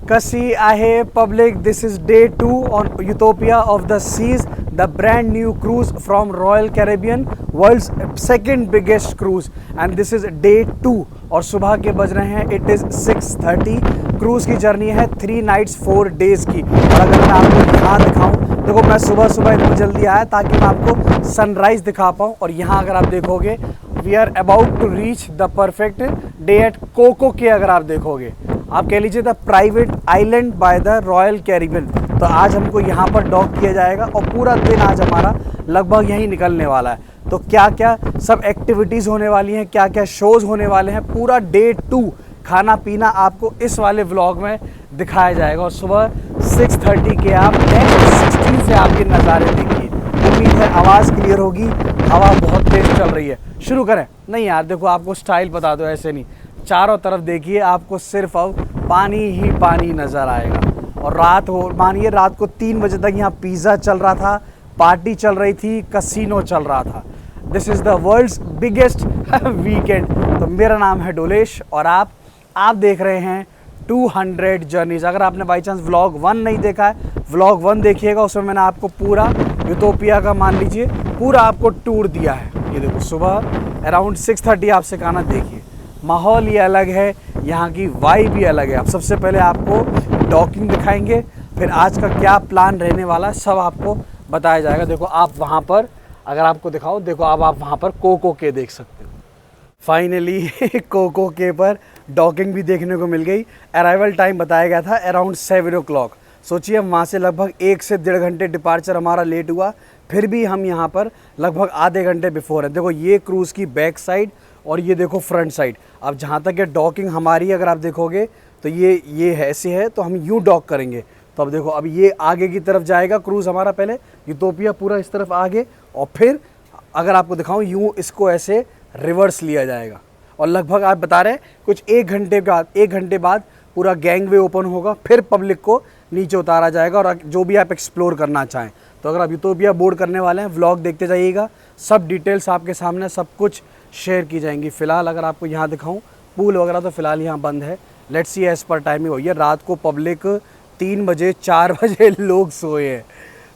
Kasi ahe public, this is day 2 on Utopia of the Seas, the brand new cruise from Royal Caribbean, world's second biggest cruise, and this is day 2 और सुबह के बज रहे हैं it is 6:30। Cruise की journey है 3 nights 4 days की। और अगर मैं आपको यहाँ दिखाऊँ, देखो मैं सुबह सुबह इतनी जल्दी आया ताकि मैं आपको सनराइज़ दिखा पाऊँ। और यहाँ अगर आप देखोगे we are about to reach the perfect day at Coco Cay. अगर आप देखोगे, आप कह लीजिए the private island by the Royal Caribbean. तो आज हमको यहाँ पर डॉक किया जाएगा और पूरा दिन आज हमारा लगभग यहीं निकलने वाला है। तो क्या क्या सब एक्टिविटीज़ होने वाली हैं, क्या क्या शोज़ होने वाले हैं, पूरा डे 2 खाना पीना आपको इस वाले व्लॉग में दिखाया जाएगा। और सुबह 6:30 के आप N16 से आप ये नज़ारे देखिए। उम्मीद है आवाज़ क्लियर होगी, हवा बहुत तेज़ चल रही है। शुरू करें? नहीं यार, देखो आपको स्टाइल बता दो, ऐसे नहीं, चारों तरफ देखिए, आपको सिर्फ अब पानी ही पानी नज़र आएगा। और रात हो, मानिए रात को 3 बजे तक यहाँ पिज़्ज़ा चल रहा था, पार्टी चल रही थी, कसिनो चल रहा था। This is the world's biggest weekend. तो मेरा नाम है डोलेश और आप देख रहे हैं 200 जर्नीज़। अगर आपने बाई चांस व्लॉग 1 नहीं देखा है, व्लॉग 1 देखिएगा, उसमें मैंने आपको पूरा यूटोपिया का मान लीजिए पूरा आपको टूर दिया है। ये देखो सुबह अराउंड 6:30 आपसे खाना देखिए, माहौल ये अलग है, यहाँ की वाइब भी अलग है। अब सबसे पहले आपको डॉकिंग दिखाएंगे, फिर आज का क्या प्लान रहने वाला है सब आपको बताया जाएगा। देखो आप वहाँ पर, अगर आपको दिखाओ, देखो अब आप वहाँ पर कोको के देख सकते हो। फाइनली कोको के पर डॉकिंग भी देखने को मिल गई। अराइवल टाइम बताया गया था अराउंड 7 o'clock। सोचिए वहाँ से लगभग 1 से 1.5 घंटे डिपार्चर हमारा लेट हुआ, फिर भी हम यहाँ पर लगभग आधे घंटे बिफोर है। देखो ये क्रूज़ की बैक साइड और ये देखो फ्रंट साइड। अब जहाँ तक ये डॉकिंग हमारी अगर आप देखोगे तो ये ऐसे है, तो हम यूँ डॉक करेंगे। तो अब देखो, अब ये आगे की तरफ जाएगा क्रूज़ हमारा, पहले यूटोपिया पूरा इस तरफ आगे, और फिर अगर आपको दिखाऊं यूँ इसको ऐसे रिवर्स लिया जाएगा। और लगभग आप बता रहे हैं कुछ 1 घंटे बाद पूरा गैंगवे ओपन होगा, फिर पब्लिक को नीचे उतारा जाएगा और जो भी आप एक्सप्लोर करना चाहें। तो अगर आप यूटोपिया बोर्ड करने वाले हैं, व्लॉग देखते जाइएगा, सब डिटेल्स आपके सामने सब कुछ शेयर की जाएंगी। फ़िलहाल अगर आपको यहाँ दिखाऊँ पूल वगैरह, तो फ़िलहाल यहाँ बंद है। Let's see as per timing हुई है, रात को पब्लिक 3 बजे 4 बजे लोग सोए हैं।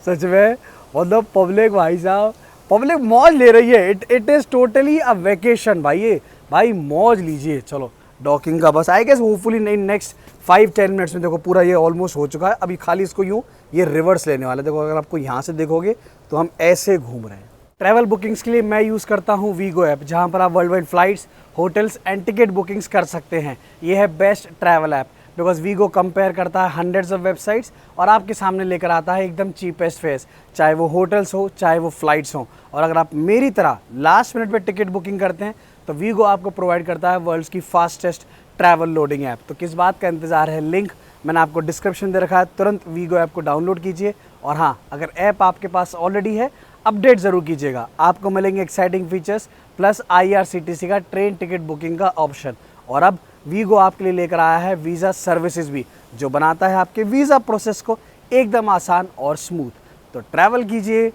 सच में मतलब पब्लिक, भाई साहब पब्लिक मौज ले रही है। It is totally a vacation भाई मौज लीजिए। चलो डॉकिंग का बस I guess hopefully next 5-10 minutes में देखो पूरा ये ऑलमोस्ट हो चुका है। अभी खाली इसको यूँ ये रिवर्स लेने वाला है। देखो अगर आपको यहाँ से देखोगे तो हम ऐसे घूम रहे हैं। ट्रैवल बुकिंग्स के लिए मैं यूज़ करता हूँ वीगो ऐप, जहाँ पर आप world wide flights, hotels and ticket bookings कर सकते हैं। ये है best travel app because Wego compare करता है हंड्रेड्स ऑफ वेबसाइट्स और आपके सामने लेकर आता है एकदम चीपेस्ट फेयर्स, चाहे वो होटल्स हो चाहे वो फ्लाइट्स हो। और अगर आप मेरी तरह लास्ट मिनट पे टिकट बुकिंग करते हैं तो वीगो आपको प्रोवाइड करता है वर्ल्ड्स की फास्टेस्ट ट्रैवल लोडिंग ऐप। तो किस बात का इंतज़ार है, लिंक मैंने आपको डिस्क्रिप्शन दे रखा है, तुरंत वीगो ऐप को डाउनलोड कीजिए। और हाँ, अगर ऐप आपके पास ऑलरेडी है, अपडेट ज़रूर कीजिएगा, आपको मिलेंगे एक्साइटिंग फीचर्स प्लस IRCTC का ट्रेन टिकट बुकिंग का ऑप्शन। और अब वीगो आपके लिए लेकर आया है वीज़ा सर्विसेज भी, जो बनाता है आपके वीज़ा प्रोसेस को एकदम आसान और स्मूथ। तो ट्रैवल कीजिए,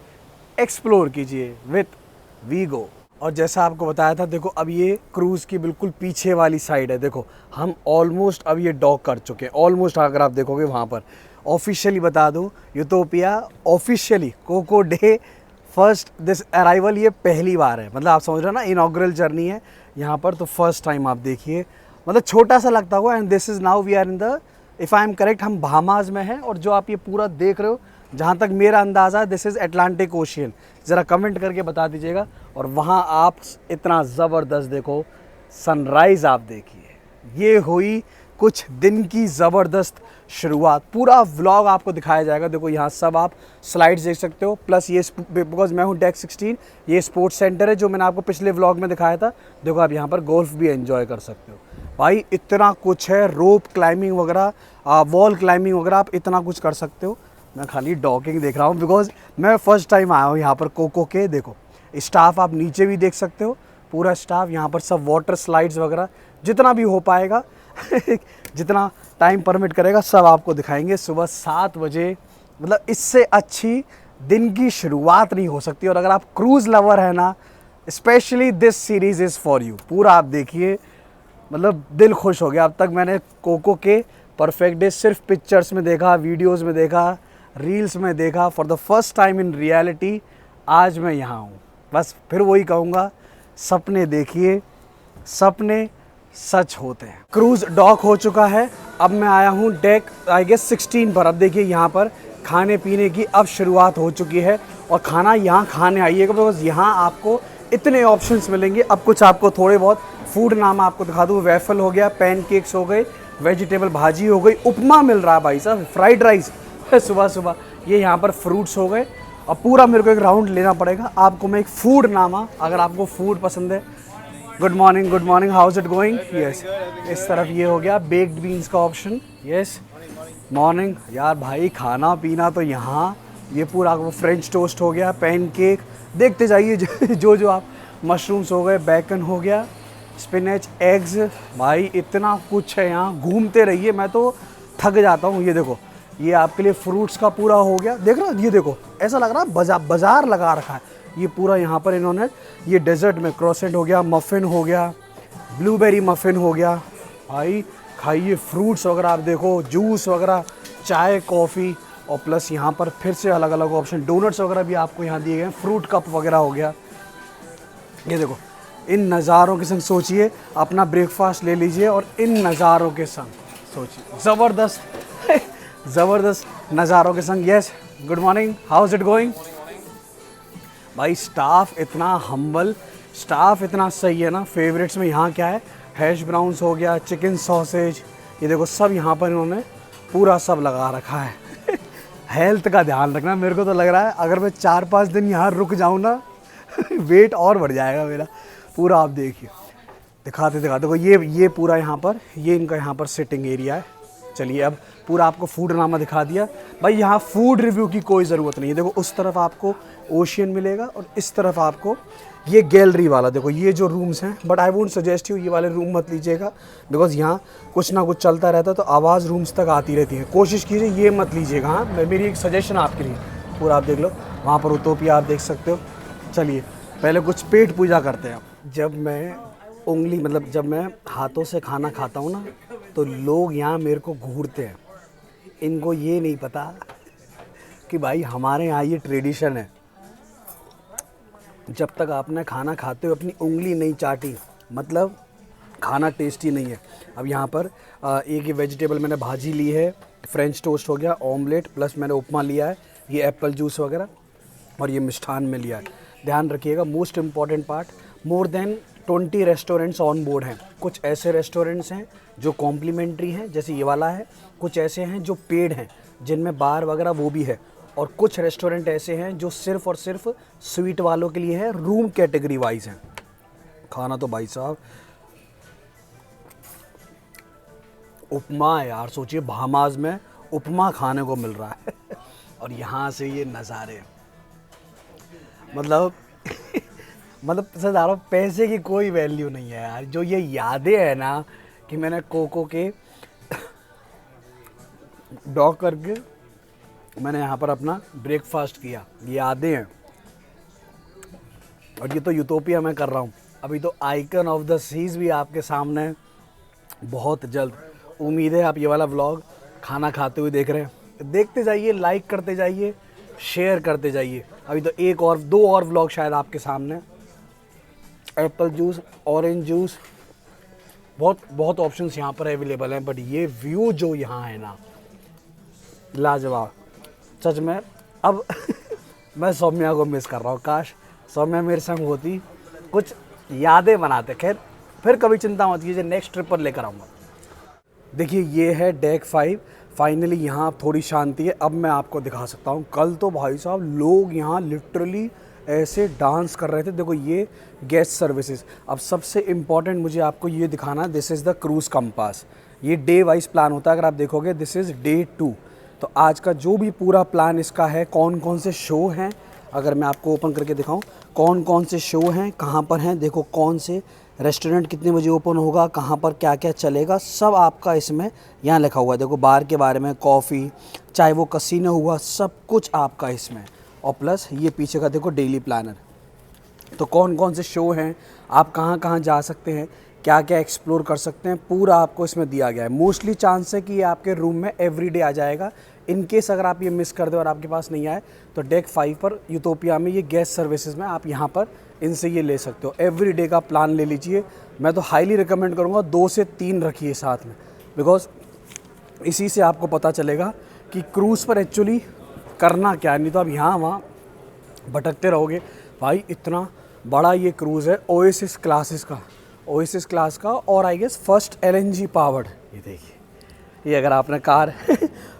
एक्सप्लोर कीजिए विथ वीगो। और जैसा आपको बताया था, देखो अब ये क्रूज़ की बिल्कुल पीछे वाली साइड है। देखो हम ऑलमोस्ट अब ये डॉक कर चुके हैं ऑलमोस्ट। अगर आप देखोगे वहाँ पर ऑफिशियली बता दूँ, Utopia officially Coco day first this arrival ये पहली बार है। मतलब आप समझ रहे हो ना, इनॉग्रल जर्नी है यहाँ पर, तो फर्स्ट टाइम आप देखिए, मतलब छोटा सा लगता हुआ। And this is now we are in the, if I am correct, हम बहामास में हैं। और जो आप ये पूरा देख रहे हो, जहाँ तक मेरा अंदाज़ा है, दिस इज़ अटलांटिक ओशियन। ज़रा कमेंट करके बता दीजिएगा। और वहाँ आप इतना ज़बरदस्त देखो सनराइज़, आप देखिए, ये हुई कुछ दिन की ज़बरदस्त शुरुआत। पूरा व्लॉग आपको दिखाया जाएगा। देखो यहाँ सब आप स्लाइड्स देख सकते हो, प्लस ये बिकॉज मैं हूँ डेक 16, ये स्पोर्ट्स सेंटर है जो मैंने आपको पिछले व्लॉग में दिखाया था। देखो आप यहाँ पर गोल्फ भी एंजॉय कर सकते हो। भाई इतना कुछ है, रोप क्लाइंबिंग वगैरह, वॉल क्लाइंबिंग वगैरह, आप इतना कुछ कर सकते हो। मैं खाली डॉकिंग देख रहा हूँ बिकॉज मैं फ़र्स्ट टाइम आया हूँ यहाँ पर कोको के। देखो स्टाफ आप नीचे भी देख सकते हो, पूरा स्टाफ यहाँ पर सब वाटर स्लाइड्स वगैरह जितना भी हो पाएगा जितना टाइम परमिट करेगा सब आपको दिखाएंगे। सुबह 7 बजे, मतलब इससे अच्छी दिन की शुरुआत नहीं हो सकती। और अगर आप क्रूज़ लवर है ना, specially this series is for you. पूरा आप देखिए, मतलब दिल खुश हो गया। अब तक मैंने कोको के परफेक्ट डे सिर्फ पिक्चर्स में देखा, वीडियोस में देखा, रील्स में देखा, for the first time in reality आज मैं यहाँ हूँ। बस फिर वही कहूँगा, सपने देखिए, सपने सच होते हैं। क्रूज़ डॉक हो चुका है, अब मैं आया हूँ डेक आई गेस 16 पर। अब देखिए यहाँ पर खाने पीने की अब शुरुआत हो चुकी है और खाना यहाँ खाने आइएगा, बिकॉज यहाँ आपको इतने ऑप्शंस मिलेंगे। अब कुछ आपको थोड़े बहुत फूड नाम आपको दिखा दूँ। वेफल हो गया, पैनकेक्स हो गए, वेजिटेबल भाजी हो गई, उपमा मिल रहा है भाई साहब, फ्राइड राइस सुबह सुबह, ये यहाँ पर फ्रूट्स हो गए। और पूरा मेरे को एक राउंड लेना पड़ेगा। आपको मैं एक फूड नामा, अगर आपको फूड पसंद है। Good morning, how is it going? Yes, इस तरफ ये हो गया बेक्ड बीन्स का ऑप्शन। Yes, morning. यार भाई खाना पीना तो यहाँ, ये पूरा वो फ्रेंच टोस्ट हो गया, पैनकेक, देखते जाइए जो आप, मशरूम्स हो गए, बैकन हो गया, स्पिनच, एग्स, भाई इतना कुछ है यहाँ, घूमते रहिए, मैं तो थक जाता हूँ। ये देखो, ये आपके लिए फ्रूट्स का पूरा हो गया, देख रहे हो, ये देखो ऐसा लग रहा है बाजार लगा रखा है ये पूरा। यहाँ पर इन्होंने ये डेजर्ट में क्रोसेंट हो गया, मफ़िन हो गया, ब्लूबेरी मफ़िन हो गया, भाई खाइए। फ्रूट्स वगैरह आप देखो, जूस वगैरह, चाय, कॉफ़ी, और प्लस यहाँ पर फिर से अलग अलग ऑप्शन, डोनट्स वगैरह भी आपको यहाँ दिए गए हैं, फ्रूट कप वगैरह हो गया। ये देखो, इन नज़ारों के संग सोचिए, अपना ब्रेकफास्ट ले लीजिए और इन नज़ारों के संग सोचिए, ज़बरदस्त ज़बरदस्त नज़ारों के संग। Yes, good morning, how is it going? भाई स्टाफ इतना हम्बल, स्टाफ इतना सही है ना। फेवरेट्स में यहाँ क्या है, हैश ब्राउन्स हो गया, चिकन सॉसेज, ये देखो सब यहाँ पर इन्होंने पूरा सब लगा रखा है हेल्थ का ध्यान रखना। मेरे को तो लग रहा है अगर मैं 4-5 दिन यहाँ रुक जाऊँ ना वेट और बढ़ जाएगा मेरा पूरा। आप देखिए, दिखाते देखो ये पूरा यहाँ पर, ये इनका यहाँ पर सिटिंग एरिया है। चलिए अब पूरा आपको फूड नामा दिखा दिया। भाई यहाँ फूड रिव्यू की कोई ज़रूरत नहीं है। देखो उस तरफ आपको ओशियन मिलेगा और इस तरफ आपको ये गैलरी वाला, देखो ये जो रूम्स हैं, but I won't suggest you ये वाले रूम मत लीजिएगा, बिकॉज यहाँ कुछ ना कुछ चलता रहता है तो आवाज़ रूम्स तक आती रहती है। कोशिश कीजिए ये मत लीजिएगा। हाँ, मेरी एक सजेशन आपके लिए, पूरा आप देख लो, वहाँ पर यूटोपिया आप देख सकते हो। चलिए पहले कुछ पेट पूजा करते हैं। जब मैं हाथों से खाना खाता हूँ ना, तो लोग यहाँ मेरे को घूरते हैं। इनको ये नहीं पता कि भाई हमारे यहाँ ये ट्रेडिशन है, जब तक आपने खाना खाते हो अपनी उंगली नहीं चाटी, मतलब खाना टेस्टी नहीं है। अब यहाँ पर एक ये वेजिटेबल मैंने भाजी ली है, फ्रेंच टोस्ट हो गया, ऑमलेट, प्लस मैंने उपमा लिया है, ये एप्पल जूस वगैरह, और ये मिष्ठान में लिया है। ध्यान रखिएगा, most important part, more than 20 restaurants on board हैं। कुछ ऐसे रेस्टोरेंट्स हैं जो कॉम्प्लीमेंट्री हैं, जैसे ये वाला है, कुछ ऐसे हैं जो पेड हैं जिनमें बार वगैरह वो भी है, और कुछ रेस्टोरेंट ऐसे हैं जो सिर्फ़ और सिर्फ स्वीट वालों के लिए है, रूम कैटेगरी वाइज हैं। खाना तो भाई साहब, उपमा है यार, सोचिए भामाज में उपमा खाने को मिल रहा है और यहाँ से ये नज़ारे, मतलब सर पैसे की कोई वैल्यू नहीं है यार। जो ये यादें हैं ना कि मैंने कोको के डॉक करके मैंने यहाँ पर अपना ब्रेकफास्ट किया, ये यादें हैं। और ये तो यूटोपिया में कर रहा हूँ। अभी तो आइकन ऑफ द सीज भी आपके सामने है, बहुत जल्द। उम्मीद है आप ये वाला व्लॉग खाना खाते हुए देख रहे हैं। देखते जाइए, लाइक करते जाइए, शेयर करते जाइए। अभी तो 2 और व्लॉग शायद आपके सामने। एप्पल जूस, ऑरेंज जूस, बहुत ऑप्शंस यहाँ पर अवेलेबल हैं, बट ये व्यू जो यहाँ है ना, लाजवाब सच में। अब मैं सौम्या को मिस कर रहा हूँ, काश सौम्या मेरे संग होती, कुछ यादें बनाते। खैर फिर कभी चिंता मत कीजिए, नेक्स्ट ट्रिप पर लेकर आऊँगा। देखिए ये है डेक 5, फाइनली यहाँ थोड़ी शांति है। अब मैं आपको दिखा सकता हूँ, कल तो भाई साहब लोग यहाँ लिटरली ऐसे डांस कर रहे थे। देखो ये गेस्ट सर्विसेज। अब सबसे इम्पॉर्टेंट मुझे आपको ये दिखाना, this is the cruise compass. ये डे वाइज प्लान होता है, अगर आप देखोगे दिस इज़ डे 2। तो आज का जो भी पूरा प्लान इसका है, कौन कौन से शो हैं, अगर मैं आपको ओपन करके दिखाऊं कौन कौन से शो हैं, कहाँ पर हैं, देखो कौन से रेस्टोरेंट कितने बजे ओपन होगा, कहाँ पर क्या क्या चलेगा, सब आपका इसमें यहाँ लिखा हुआ है। देखो बार के बारे में, कॉफ़ी, चाहे वो कसीनो हुआ, सब कुछ आपका इसमें। और प्लस ये पीछे का देखो डेली प्लानर, तो कौन कौन से शो हैं, आप कहाँ कहाँ जा सकते हैं, क्या क्या एक्सप्लोर कर सकते हैं, पूरा आपको इसमें दिया गया है। मोस्टली चांस है कि ये आपके रूम में एवरीडे आ जाएगा। इन केस अगर आप ये मिस कर दो और आपके पास नहीं आए तो डेक 5 पर यूटोपिया में ये गेस्ट सर्विसेज में आप यहाँ पर इनसे ये ले सकते हो। एवरीडे का प्लान ले लीजिए। मैं तो हाईली रिकमेंड करूँगा 2 से 3 रखिए साथ में, बिकॉज इसी से आपको पता चलेगा कि क्रूज़ पर एक्चुअली करना क्या है। नहीं तो आप यहाँ वहाँ भटकते रहोगे। भाई इतना बड़ा ये क्रूज़ है ओएसिस क्लास का और I guess first LNG powered. ये देखिए, ये अगर आपने कार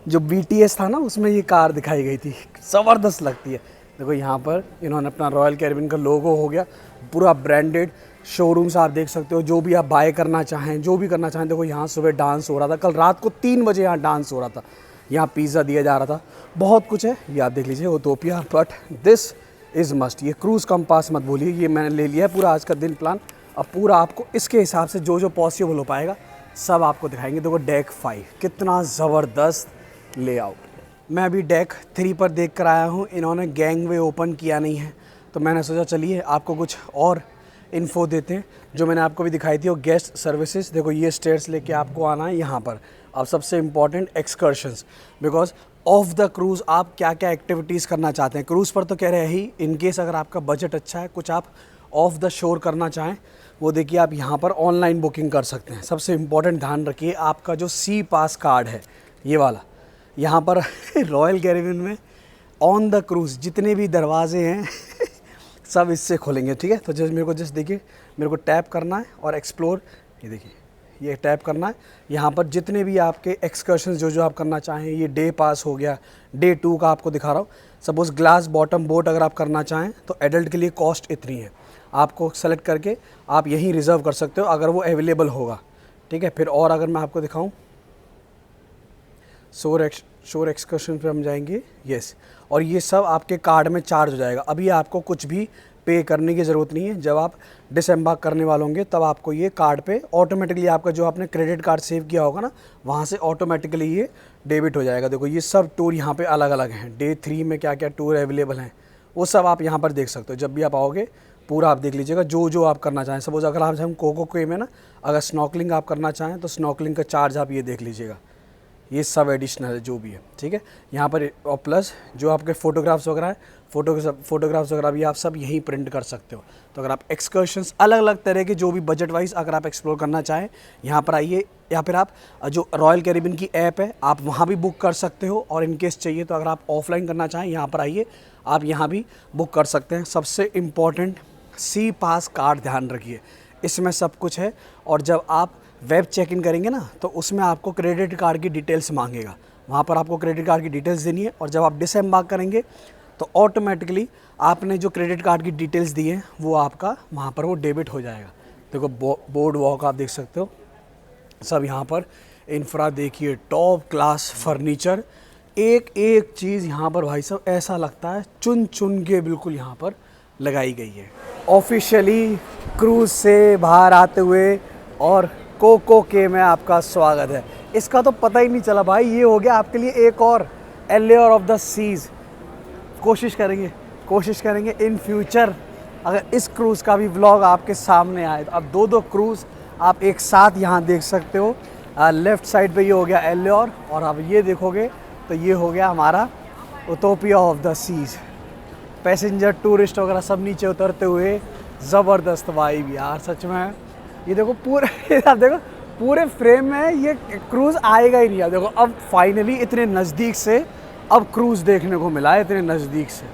जो BTS था ना उसमें ये कार दिखाई गई थी, ज़बरदस्त लगती है। देखो यहाँ पर इन्होंने अपना रॉयल कैरिबियन का लोगो हो गया, पूरा ब्रांडेड। शोरूम्स आप देख सकते हो, जो भी आप बाय करना चाहें, जो भी करना चाहें। देखो यहाँ सुबह डांस हो रहा था, कल रात को 3 बजे यहाँ डांस हो रहा था, यहाँ पिज़्ज़ा दिया जा रहा था, बहुत कुछ है। ये आप देख लीजिए utopia. But this is must. ये क्रूज़ कंपास मत बोलिए, ये मैंने ले लिया है पूरा आज का दिन प्लान। अब पूरा आपको इसके हिसाब से जो जो पॉसिबल हो पाएगा सब आपको दिखाएंगे। देखो डेक 5 कितना ज़बरदस्त लेआउट। मैं अभी डेक 3 पर देख कर आया हूँ। इन्होंने गैंगवे ओपन किया नहीं है, तो मैंने सोचा चलिए आपको कुछ और इन्फो देते हैं। जो मैंने आपको भी दिखाई थी वो गेस्ट सर्विसेज। देखो ये स्टेयर्स लेके आपको आना है यहाँ पर। अब सबसे important excursions, because of the cruise आप क्या क्या एक्टिविटीज़ करना चाहते हैं। क्रूज़ पर तो कह रहे ही, इन केस अगर आपका बजट अच्छा है, कुछ आप ऑफ द शोर करना चाहें, वो देखिए आप यहाँ पर ऑनलाइन बुकिंग कर सकते हैं। सबसे इम्पॉर्टेंट ध्यान रखिए, आपका जो सी पास कार्ड है ये वाला, यहाँ पर रॉयल कैरिबियन में ऑन द क्रूज़ जितने भी दरवाजे हैं सब इससे खोलेंगे, ठीक है। तो जस्ट देखिए, मेरे को टैप करना है और एक्सप्लोर, ये देखिए ये टैप करना है। यहाँ पर जितने भी आपके एक्सकर्शन जो आप करना चाहें, ये डे पास हो गया, डे 2 का आपको दिखा रहा हूँ। सपोज़ ग्लास बॉटम बोट अगर आप करना चाहें तो एडल्ट के लिए कॉस्ट इतनी है, आपको सेलेक्ट करके आप यहीं रिज़र्व कर सकते हो अगर वो अवेलेबल होगा, ठीक है। फिर और अगर मैं आपको दिखाऊं, शोर एक्सकर्शन पे हम जाएंगे, यस, और ये सब आपके कार्ड में चार्ज हो जाएगा। अभी आपको कुछ भी पे करने की ज़रूरत नहीं है। जब आप डिसएम्बार्क करने वाले होंगे तब आपको ये कार्ड पे ऑटोमेटिकली आपका जो आपने क्रेडिट कार्ड सेव किया होगा ना, वहाँ से ऑटोमेटिकली ये डेबिट हो जाएगा। देखो ये सब टूर यहाँ पे अलग अलग हैं। डे 3 में क्या क्या टूर अवेलेबल हैं वो सब आप यहाँ पर देख सकते हो। जब भी आप आओगे पूरा आप देख लीजिएगा जो आप करना चाहें। सपोज़ अगर हम कोको के में ना अगर स्नॉकलिंग आप करना चाहें तो स्नॉकलिंग का चार्ज आप ये देख लीजिएगा, ये सब एडिशनल है जो भी है, ठीक है। यहाँ पर और प्लस जो आपके फ़ोटोग्राफ्स वगैरह है, फ़ोटोग्राफ्स वगैरह भी आप सब यहीं प्रिंट कर सकते हो। तो अगर आप एक्सकर्शंस अलग अलग तरह के जो भी बजट वाइज अगर आप एक्सप्लोर करना चाहें, यहाँ पर आइए। या फिर आप जो रॉयल कैरिबियन की ऐप है आप वहाँ भी बुक कर सकते हो, और इनकेस चाहिए तो अगर आप ऑफलाइन करना चाहें यहाँ पर आइए, आप यहाँ भी बुक कर सकते हैं। सबसे इम्पॉर्टेंट सी पास कार्ड ध्यान रखिए, इसमें सब कुछ है। और जब आप वेब चेक इन करेंगे ना तो उसमें आपको क्रेडिट कार्ड की डिटेल्स मांगेगा, वहाँ पर आपको क्रेडिट कार्ड की डिटेल्स देनी है। और जब आप डिसएम्बार्क करेंगे तो ऑटोमेटिकली आपने जो क्रेडिट कार्ड की डिटेल्स दी हैं वो आपका वहाँ पर वो डेबिट हो जाएगा। देखो बोर्ड वॉक आप देख सकते हो सब यहाँ पर। इंफ्रा देखिए, टॉप क्लास फर्नीचर, एक एक चीज़ यहाँ पर भाई साहब ऐसा लगता है चुन चुन के बिल्कुल यहाँ पर लगाई गई है। ऑफिशियली क्रूज़ से बाहर आते हुए और कोको के में आपका स्वागत है। इसका तो पता ही नहीं चला भाई, ये हो गया आपके लिए एक और एलेयर ऑफ द सीज़। कोशिश करेंगे इन फ्यूचर अगर इस क्रूज़ का भी व्लॉग आपके सामने आए तो अब 2 क्रूज़ आप एक साथ यहाँ देख सकते हो। लेफ़्ट साइड पे ये हो गया एलेयर, और अब ये देखोगे तो ये हो गया हमारा Utopia of the seas. Passenger tourist वगैरह सब नीचे उतरते हुए, ज़बरदस्त वाइब यार सच में। ये देखो पूरे आप देखो पूरे फ्रेम में ये क्रूज़ आएगा ही नहीं। यार देखो अब फाइनली इतने नज़दीक से अब क्रूज़ देखने को मिला है, इतने नज़दीक से।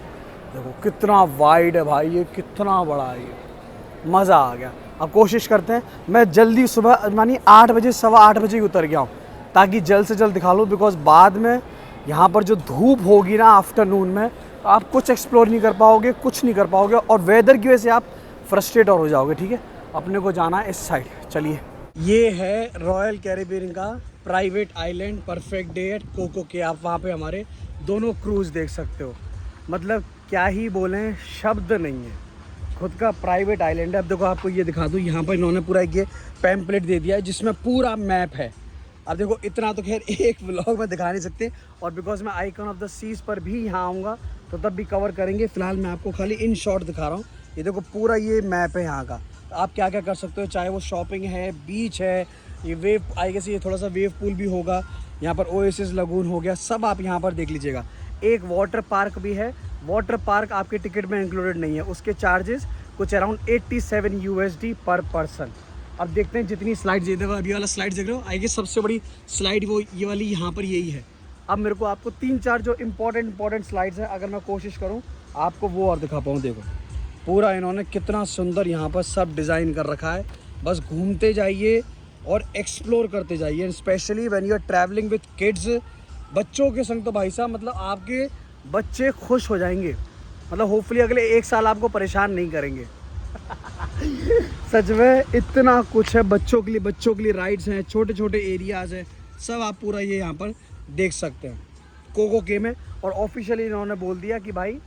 देखो कितना वाइड है भाई, ये कितना बड़ा है, ये मज़ा आ गया। अब कोशिश करते हैं मैं जल्दी सुबह मानिए 8 बजे 8:15 बजे ही उतर गया हूँ ताकि जल्द से जल्द दिखा लूँ। बिकॉज बाद में यहाँ पर जो धूप होगी ना आफ्टरनून में, तो आप कुछ एक्सप्लोर नहीं कर पाओगे, कुछ नहीं कर पाओगे, और वेदर की वजह से आप फ्रस्ट्रेट और हो जाओगे, ठीक है। अपने को जाना है इस साइड, चलिए। ये है रॉयल कैरिबियन का private island, perfect day at Coco के। आप वहाँ पे हमारे दोनों क्रूज़ देख सकते हो। मतलब क्या ही बोलें, शब्द नहीं है, खुद का प्राइवेट आइलैंड है। अब देखो आपको ये दिखा दूँ, यहाँ पर इन्होंने पूरा ये पैम्पलेट दे दिया है जिसमें पूरा मैप है। अब देखो इतना तो खैर एक व्लॉग में दिखा नहीं सकते, और बिकॉज मैं आइकन ऑफ द सीज़ पर भी यहाँ आऊँगा तो तब भी कवर करेंगे। फ़िलहाल मैं आपको खाली इन शॉर्ट दिखा रहा हूँ। ये देखो पूरा ये मैप है यहाँ का, आप क्या क्या कर सकते हो, चाहे वो शॉपिंग है, बीच है, ये वेव आई गेस ये थोड़ा सा वेव पूल भी होगा, यहाँ पर ओएसिस लगून हो गया, सब आप यहाँ पर देख लीजिएगा। एक वाटर पार्क भी है, वाटर पार्क आपके टिकट में इंक्लूडेड नहीं है, उसके चार्जेस कुछ अराउंड 87 USD पर पर्सन। अब देखते हैं जितनी स्लाइड दे देगा, अभी वाला स्लाइड देख रहे हो, आई गेस सबसे बड़ी स्लाइड वो ये वाली यहाँ पर यही है। अब मेरे को आपको 3-4 जो इंपॉर्टेंट स्लाइड्स हैं, अगर मैं कोशिश करूँ आपको वो और दिखा पाऊँ। देखो पूरा इन्होंने कितना सुंदर यहाँ पर सब डिज़ाइन कर रखा है, बस घूमते जाइए और एक्सप्लोर करते जाइए। Specially when you are travelling with kids, बच्चों के संग तो भाई साहब मतलब आपके बच्चे खुश हो जाएंगे, मतलब होपफुली अगले 1 साल आपको परेशान नहीं करेंगे। सच में इतना कुछ है बच्चों के लिए राइड्स हैं, छोटे छोटे एरियाज़ हैं, सब आप पूरा ये यहाँ पर देख सकते हैं कोको के में। और ऑफिशियली इन्होंने बोल दिया कि भाई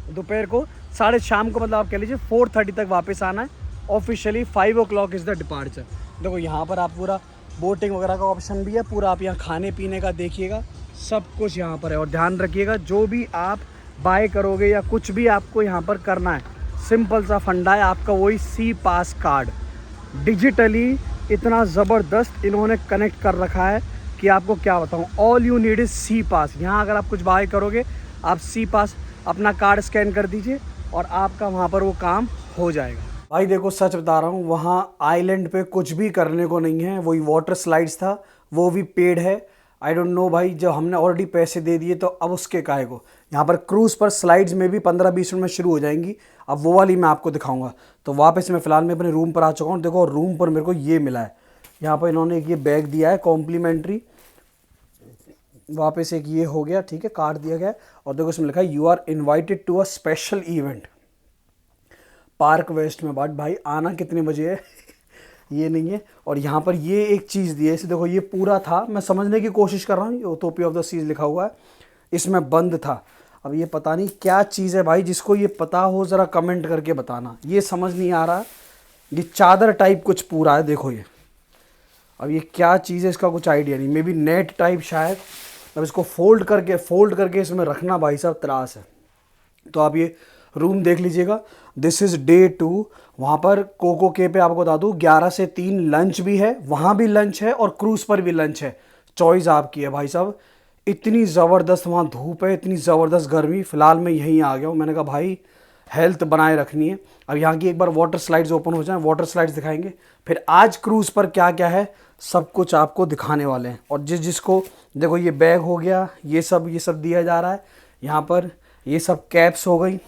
दोपहर को साढ़े शाम को, मतलब आप कह लीजिए 4:30 तक वापस आना है। Officially 5 o'clock is the departure. देखो यहाँ पर आप पूरा बोटिंग वगैरह का ऑप्शन भी है, पूरा आप यहाँ खाने पीने का देखिएगा, सब कुछ यहाँ पर है। और ध्यान रखिएगा जो भी आप बाय करोगे या कुछ भी आपको यहाँ पर करना है, सिंपल सा फंडा है आपका, वही सी पास कार्ड डिजिटली इतना ज़बरदस्त इन्होंने कनेक्ट कर रखा है कि आपको क्या बताऊँ। All you need is sea pass. यहाँ अगर आप कुछ बाय करोगे, आप सी पास अपना कार्ड स्कैन कर दीजिए और आपका वहाँ पर वो काम हो जाएगा। भाई देखो सच बता रहा हूँ, वहाँ आइलैंड पे कुछ भी करने को नहीं है, वही वाटर स्लाइड्स था वो भी पेड है। आई डोंट नो भाई, जब हमने ऑलरेडी पैसे दे दिए तो अब उसके काहे को। यहाँ पर क्रूज़ पर स्लाइड्स में भी 15-20 मिनट में शुरू हो जाएंगी, अब वो वाली मैं आपको दिखाऊंगा। तो वापस मैं फ़िलहाल मैं अपने रूम पर आ चुका हूँ। देखो रूम पर मेरे को ये मिला है, यहाँ पर इन्होंने एक ये बैग दिया है कॉम्प्लीमेंट्री, वापस एक ये हो गया, ठीक है, कार्ड दिया गया है। और देखो इसमें लिखा है you are invited to a special event park west में। बट भाई आना कितने बजे है ये नहीं है। और यहाँ पर ये एक चीज़ दी है, इसे देखो ये पूरा था, मैं समझने की कोशिश कर रहा हूँ, यूटोपिया ऑफ द सीज लिखा हुआ है, इसमें बंद था। अब ये पता नहीं क्या चीज़ है भाई, जिसको ये पता हो ज़रा कमेंट करके बताना, ये समझ नहीं आ रहा। ये चादर टाइप कुछ पूरा है, देखो ये, अब ये क्या चीज़ है इसका कुछ आइडिया नहीं, मे बी नेट टाइप शायद। अब इसको फोल्ड करके इसमें रखना भाई साहब त्रास है। तो आप ये रूम देख लीजिएगा, दिस इज़ डे 2। वहाँ पर कोको के पे आपको बता दूँ 11 से 3 लंच भी है, वहाँ भी लंच है और क्रूज़ पर भी लंच है, चॉइस आपकी है भाई साहब। इतनी ज़बरदस्त वहाँ धूप है, इतनी ज़बरदस्त गर्मी। फ़िलहाल मैं यहीं आ गया हूँ, मैंने कहा भाई हेल्थ बनाए रखनी है। अब यहाँ की एक बार वाटर स्लाइड्स ओपन हो जाएं, वाटर स्लाइड्स दिखाएंगे, फिर आज क्रूज़ पर क्या क्या है सब कुछ आपको दिखाने वाले हैं। और जिसको देखो ये बैग हो गया, ये सब दिया जा रहा है यहाँ पर, ये सब कैप्स हो गई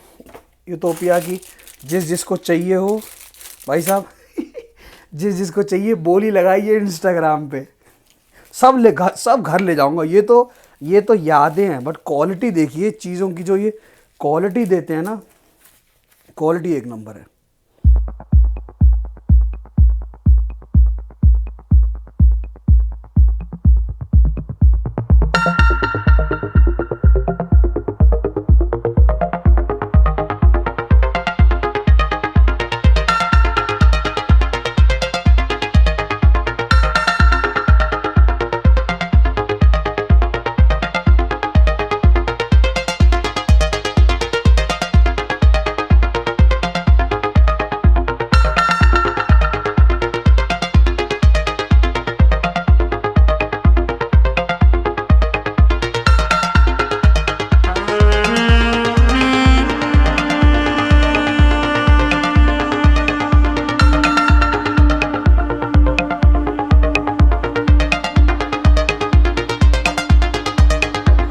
यूटोपिया की, जिसको चाहिए हो भाई साहब जिसको चाहिए बोली लगाइए इंस्टाग्राम पे, सब घर ले जाऊंगा। ये तो यादें हैं, बट क्वालिटी देखिए चीज़ों की, जो ये क्वालिटी देते हैं ना, क्वालिटी एक नंबर है।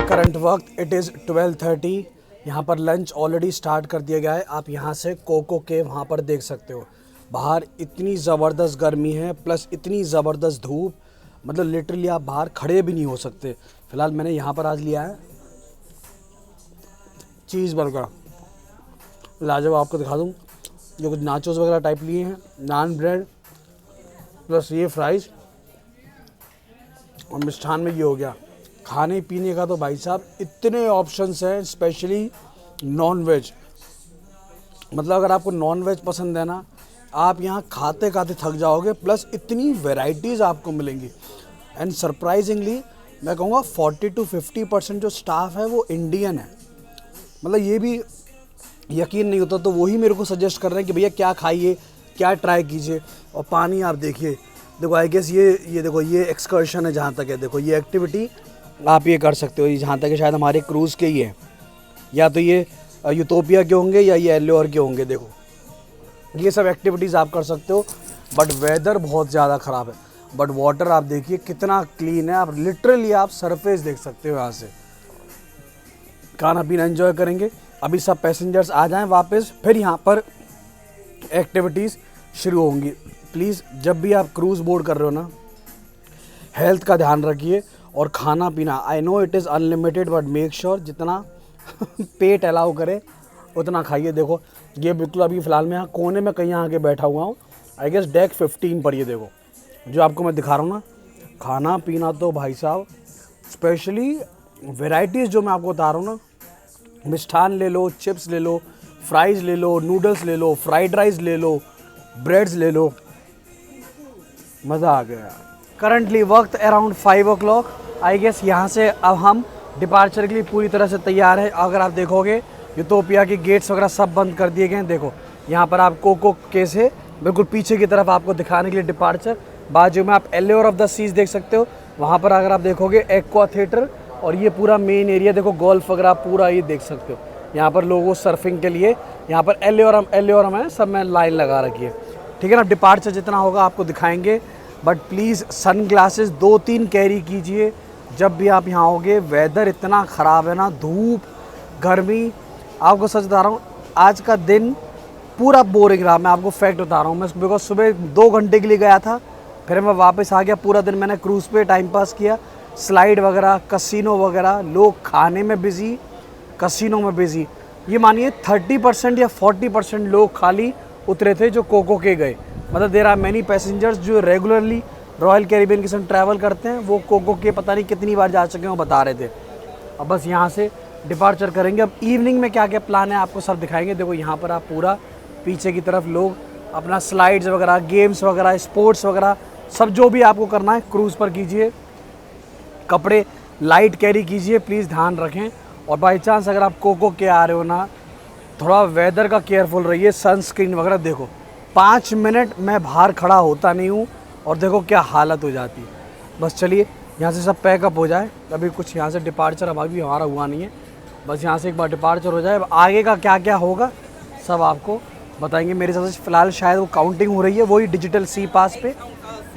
करंट वक्त इट इज़ 12:30। यहाँ पर लंच ऑलरेडी स्टार्ट कर दिया गया है। आप यहाँ से कोको के वहाँ पर देख सकते हो। बाहर इतनी ज़बरदस्त गर्मी है, प्लस इतनी ज़बरदस्त धूप, मतलब लिटरली आप बाहर खड़े भी नहीं हो सकते। फ़िलहाल मैंने यहाँ पर आज लिया है चीज़ बर्गर, लाजवाब। आपको दिखा दूँ, जो कुछ नाचोस वगैरह टाइप लिए हैं, नान ब्रेड प्लस ये फ्राइज़, और मिष्ठान में ये हो गया। खाने पीने का तो भाई साहब इतने ऑप्शंस हैं, स्पेशली नॉन वेज। मतलब अगर आपको नॉन वेज पसंद है ना, आप यहाँ खाते खाते थक जाओगे, प्लस इतनी वैरायटीज़ आपको मिलेंगी। एंड सरप्राइजिंगली मैं कहूँगा 40 to 50% जो स्टाफ है वो इंडियन है। मतलब ये भी यकीन नहीं होता, तो वही मेरे को सजेस्ट कर रहे हैं कि भैया क्या खाइए, क्या ट्राई कीजिए। और पानी आप देखिए, देखो आई गेस ये देखो ये एक्सकर्शन है जहाँ तक है, देखो ये एक्टिविटी आप ये कर सकते हो, ये जहाँ तक है शायद हमारे क्रूज़ के ही है, या तो ये यूटोपिया के होंगे या ये एल्योर के होंगे। देखो ये सब एक्टिविटीज़ आप कर सकते हो, बट वेदर बहुत ज़्यादा ख़राब है। बट वाटर आप देखिए कितना क्लीन है, आप लिटरली आप सरफेस देख सकते हो यहाँ से। खाना पीना एंजॉय करेंगे, अभी सब पैसेंजर्स आ जाएं वापस, फिर यहाँ पर एक्टिविटीज़ शुरू होंगी। प्लीज़ जब भी आप क्रूज़ बोर्ड कर रहे हो ना, हेल्थ का ध्यान रखिए और खाना पीना, I know it is unlimited but make sure जितना पेट अलाउ करे उतना खाइए। देखो ये बिल्कुल अभी फ़िलहाल मैं यहाँ कोने में कहीं आके बैठा हुआ हूँ, आई गेस डेक 15 पर। ये देखो जो आपको मैं दिखा रहा हूँ ना, खाना पीना तो भाई साहब, स्पेशली वेराइटीज़ जो मैं आपको बता रहा हूँ ना, मिष्ठान ले लो, चिप्स ले लो, फ्राइज़ ले लो, नूडल्स ले लो, फ्राइड राइस ले लो, ब्रेड्स ले लो, मज़ा आ गया। करंटली वक्त अराउंड 5 o'clock, आई गेस यहाँ से अब हम डिपार्चर के लिए पूरी तरह से तैयार है। अगर आप देखोगे यूटोपिया के गेट्स वगैरह सब बंद कर दिए गए हैं। देखो यहाँ पर आप कोको केस है बिल्कुल पीछे की तरफ आपको दिखाने के लिए डिपार्चर। बाजू में आप एल्योर ऑफ द सीज देख सकते हो, वहाँ पर अगर आप देखोगे एक्वा थिएटर, और ये पूरा मेन एरिया देखो गोल्फ वगैरह पूरा ये देख सकते हो। यहाँ पर लोगों सर्फिंग के लिए यहाँ पर एल्योरम है, सब में लाइन लगा रखी है। ठीक है ना, डिपार्चर जितना होगा आपको दिखाएंगे, but please sun glasses 2-3 carry कीजिए जब भी आप यहाँ आओगे। वेदर इतना ख़राब है ना, धूप गर्मी, आपको सच बता रहा हूँ आज का दिन पूरा बोरिंग रहा। मैं आपको फैक्ट बता रहा हूँ, मैं बिकॉज सुबह 2 घंटे के लिए गया था, फिर मैं वापस आ गया। पूरा दिन मैंने क्रूज़ पे टाइम पास किया, स्लाइड वगैरह, कसिनो वगैरह, लोग खाने में बिज़ी, कसिनो में बिज़ी। ये मानिए 30% या 40% लोग खाली उतरे थे जो कोको के गए। मतलब देयर आर मैनी पैसेंजर्स जो रेगुलरली रॉयल कैरिबियन के साथ ट्रैवल करते हैं, वो कोको के पता नहीं कितनी बार जा चुके हैं, वो बता रहे थे। अब बस यहाँ से डिपार्चर करेंगे। अब इवनिंग में क्या क्या प्लान है आपको सब दिखाएंगे। देखो यहाँ पर आप पूरा पीछे की तरफ लोग अपना स्लाइड्स वगैरह, गेम्स वगैरह, स्पोर्ट्स वगैरह सब जो भी आपको करना है क्रूज़ पर कीजिए। कपड़े लाइट कैरी कीजिए, प्लीज़ ध्यान रखें। और बाई चांस अगर आप कोको के आ रहे हो ना, थोड़ा वेदर का केयरफुल रहिए, सनस्क्रीन वगैरह। देखो 5 मिनट मैं बाहर खड़ा होता नहीं हूँ और देखो क्या हालत हो जाती है। बस चलिए यहाँ से सब पैकअप हो जाए, अभी कुछ यहाँ से डिपार्चर अब अभी हमारा हुआ नहीं है, बस यहाँ से एक बार डिपार्चर हो जाए। अब आगे का क्या क्या होगा सब आपको बताएंगे। मेरे हिसाब से फ़िलहाल शायद वो काउंटिंग हो रही है, वही डिजिटल सी पास पे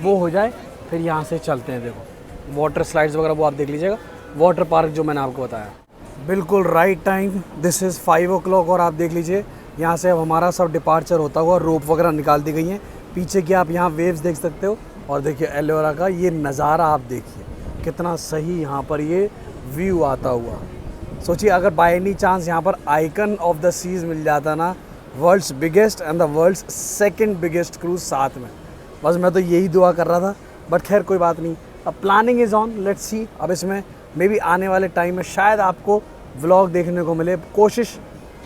वो हो जाए, फिर यहाँ से चलते हैं। देखो वाटर स्लाइड्स वगैरह वो आप देख लीजिएगा, वाटर पार्क जो मैंने आपको बताया बिल्कुल right time. This is 5 o'clock और आप देख लीजिए यहाँ से अब हमारा सब डिपार्चर होता हुआ, रोप वगैरह निकाल दी गई हैं। पीछे की आप यहाँ वेव्स देख सकते हो, और देखिए एलोरा का ये नज़ारा आप देखिए कितना सही यहाँ पर ये व्यू आता हुआ। सोचिए अगर बाय एनी चांस यहाँ पर आइकन ऑफ द सीज़ मिल जाता ना, world's biggest and the world's second biggest cruise साथ में, बस मैं तो यही दुआ कर रहा था। बट खैर कोई बात नहीं, अब planning is on, let's see. अब इसमें मे बी आने वाले टाइम में शायद आपको व्लॉग देखने को मिले, कोशिश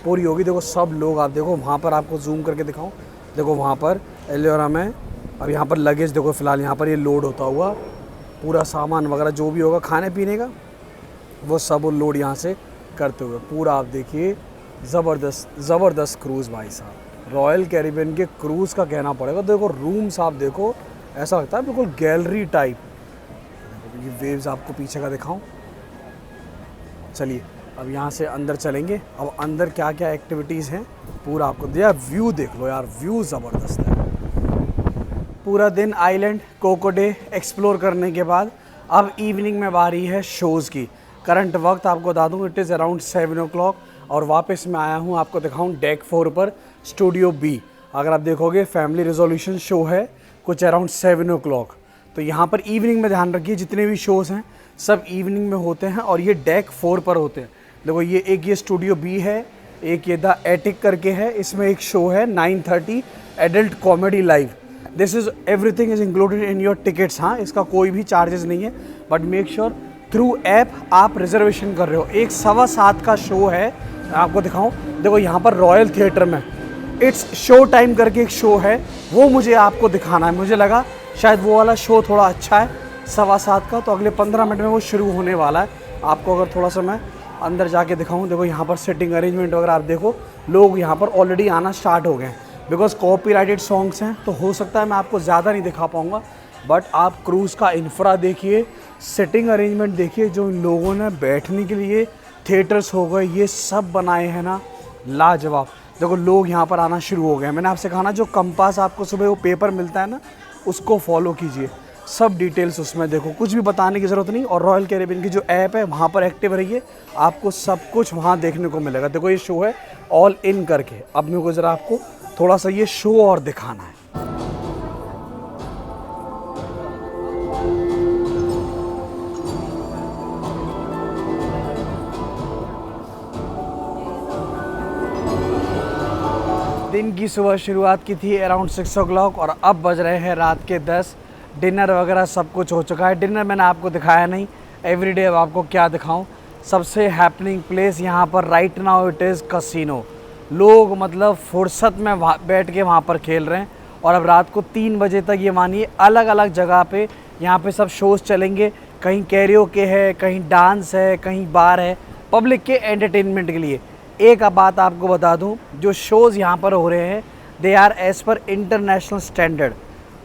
पूरी होगी। देखो सब लोग आप देखो, वहाँ पर आपको जूम करके दिखाऊं, देखो वहाँ पर एलियोरा में। अब यहाँ पर लगेज देखो, फ़िलहाल यहाँ पर ये लोड होता हुआ पूरा सामान वगैरह जो भी होगा खाने पीने का, वो सब लोड यहाँ से करते हुए पूरा आप देखिए ज़बरदस्त क्रूज़ भाई साहब। रॉयल कैरिबियन के क्रूज़ का कहना पड़ेगा। देखो रूम्स आप देखो, ऐसा लगता है बिल्कुल गैलरी टाइप। ये वेव्स आपको पीछे का दिखाऊं। चलिए अब यहाँ से अंदर चलेंगे। अब अंदर क्या क्या एक्टिविटीज़ हैं पूरा आपको दिया। व्यू देख लो यार, व्यू ज़बरदस्त है। पूरा दिन आइलैंड कोको डे एक्सप्लोर करने के बाद अब इवनिंग में बारी है शोज़ की। करंट वक्त आपको बता दूँ, इट इज़ अराउंड 7 o'clock और वापस मैं आया हूँ आपको दिखाऊँ डेक 4 पर, स्टूडियो बी। अगर आप देखोगे फैमिली रिजोल्यूशन शो है कुछ अराउंड 7 o'clock। तो यहाँ पर इवनिंग में ध्यान रखिए, जितने भी शोज़ हैं सब इवनिंग में होते हैं और ये डेक 4 पर होते हैं। देखो ये एक ये स्टूडियो बी है, एक ये द एटिक करके है, इसमें एक शो है 9:30 adult comedy live. This is everything is included in your tickets. हाँ, इसका कोई भी चार्जेस नहीं है, but make sure through app आप रिजर्वेशन कर रहे हो। एक 7:15 का शो है, मैं आपको दिखाऊं। देखो यहाँ पर रॉयल थिएटर में इट्स शो टाइम करके एक शो है, वो मुझे आपको दिखाना है। मुझे लगा शायद वो वाला शो थोड़ा अच्छा है 7:15 का, तो अगले 15 मिनट में वो शुरू होने वाला है। आपको अगर थोड़ा सा मैं अंदर जाके दिखाऊं, देखो यहाँ पर सिटिंग अरेंजमेंट वगैरह आप देखो, लोग यहाँ पर ऑलरेडी आना स्टार्ट हो गए हैं। बिकॉज कॉपीराइटेड सॉन्ग्स हैं तो हो सकता है मैं आपको ज़्यादा नहीं दिखा पाऊँगा, बट आप क्रूज़ का इंफ्रा देखिए, सिटिंग अरेंजमेंट देखिए, जो इन लोगों ने बैठने के लिए थिएटर्स हो गए ये सब बनाए हैं ना, लाजवाब। देखो लोग यहाँ पर आना शुरू हो गए हैं। मैंने आपसे कहा ना जो कंपास आपको सुबह वो पेपर मिलता है ना, उसको फॉलो कीजिए, सब डिटेल्स उसमें देखो, कुछ भी बताने की ज़रूरत नहीं। और रॉयल कैरेबियन की जो ऐप है वहाँ पर एक्टिव रहिए, आपको सब कुछ वहाँ देखने को मिलेगा। देखो ये शो है ऑल इन करके। अब मेरे को ज़रा आपको थोड़ा सा ये शो और दिखाना है। दिन की सुबह शुरुआत की थी अराउंड 6 o'clock और अब बज रहे हैं रात के 10। डिनर वगैरह सब कुछ हो चुका है। डिनर मैंने आपको दिखाया नहीं, एवरीडे अब आपको क्या दिखाऊं। सबसे हैपनिंग प्लेस यहाँ पर right now it is casino. लोग मतलब फुर्सत में बैठ के वहाँ पर खेल रहे हैं। और अब रात को 3 बजे तक ये मानिए अलग अलग जगह पे यहाँ पे सब शोज़ चलेंगे। कहीं कैरियोके है, कहीं डांस है, कहीं बार है, पब्लिक के एंटरटेनमेंट के लिए। एक बात आपको बता दूं, जो शोज़ यहाँ पर हो रहे हैं they are as per international standard.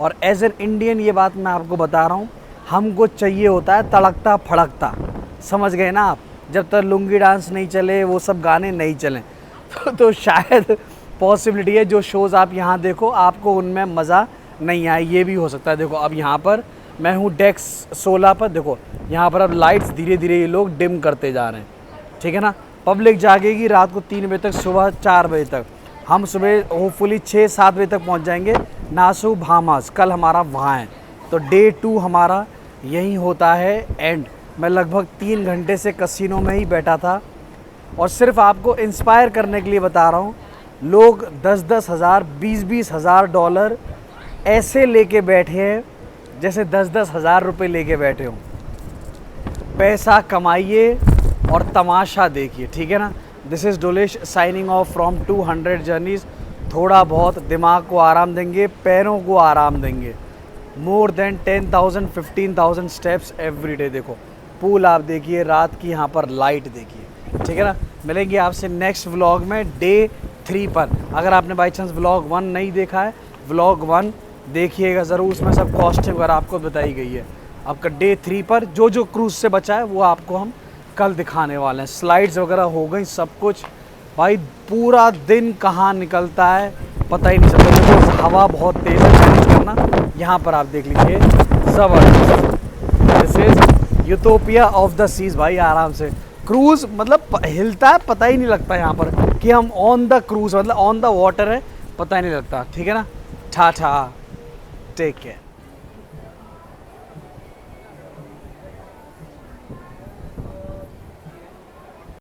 और एज एन इंडियन ये बात मैं आपको बता रहा हूँ, हमको चाहिए होता है तड़कता फड़कता, समझ गए ना आप। जब तक लुंगी डांस नहीं चले, वो सब गाने नहीं चलें तो शायद पॉसिबिलिटी है जो शोज़ आप यहाँ देखो आपको उनमें मज़ा नहीं आए, ये भी हो सकता है। देखो अब यहाँ पर मैं हूँ डेक्स 16 पर। देखो यहाँ पर अब लाइट्स धीरे धीरे ये लोग डिम करते जा रहे हैं, ठीक है ना। पब्लिक जागेगी रात को 3 बजे तक, सुबह 4 बजे तक। हम सुबह होपफुली 6-7 बजे तक पहुंच जाएंगे नासू भामास। कल हमारा वहाँ है, तो डे 2 हमारा यहीं होता है एंड। मैं लगभग 3 घंटे से कसिनो में ही बैठा था और सिर्फ आपको इंस्पायर करने के लिए बता रहा हूँ। लोग 10-10 हज़ार, 20-20 हज़ार डॉलर ऐसे लेके बैठे हैं जैसे 10-10 हज़ार रुपये लेके बैठे हों। पैसा कमाइए और तमाशा देखिए, ठीक है ना। दिस इज़ डोलिश साइनिंग ऑफ फ्रॉम 200 जर्नीज़। थोड़ा बहुत दिमाग को आराम देंगे, पैरों को आराम देंगे। More than 10,000 15,000 steps every day. देखो पूल आप देखिए, रात की यहाँ पर लाइट देखिए, ठीक है ना। मिलेंगे आपसे नेक्स्ट व्लॉग में डे 3 पर। अगर आपने बाई चांस व्लॉग 1 नहीं देखा है, व्लॉग 1 देखिएगा ज़रूर, उसमें सब कॉस्टिंग वगैरह आपको बताई गई है। आपका डे 3 पर जो जो क्रूज़ से बचा है वो आपको हम कल दिखाने वाले हैं। स्लाइड्स वगैरह हो गई, सब कुछ। भाई पूरा दिन कहाँ निकलता है पता ही नहीं चलता। तो हवा बहुत तेज़ है, मैनेज करना। यहाँ पर आप देख लीजिए, ज़बरदस्त। This is Utopia of the seas. भाई आराम से क्रूज़ मतलब हिलता है, पता ही नहीं लगता यहाँ पर कि हम ऑन द क्रूज़ मतलब ऑन द वाटर है, पता ही नहीं लगता, ठीक है ना। ठा टेक केयर।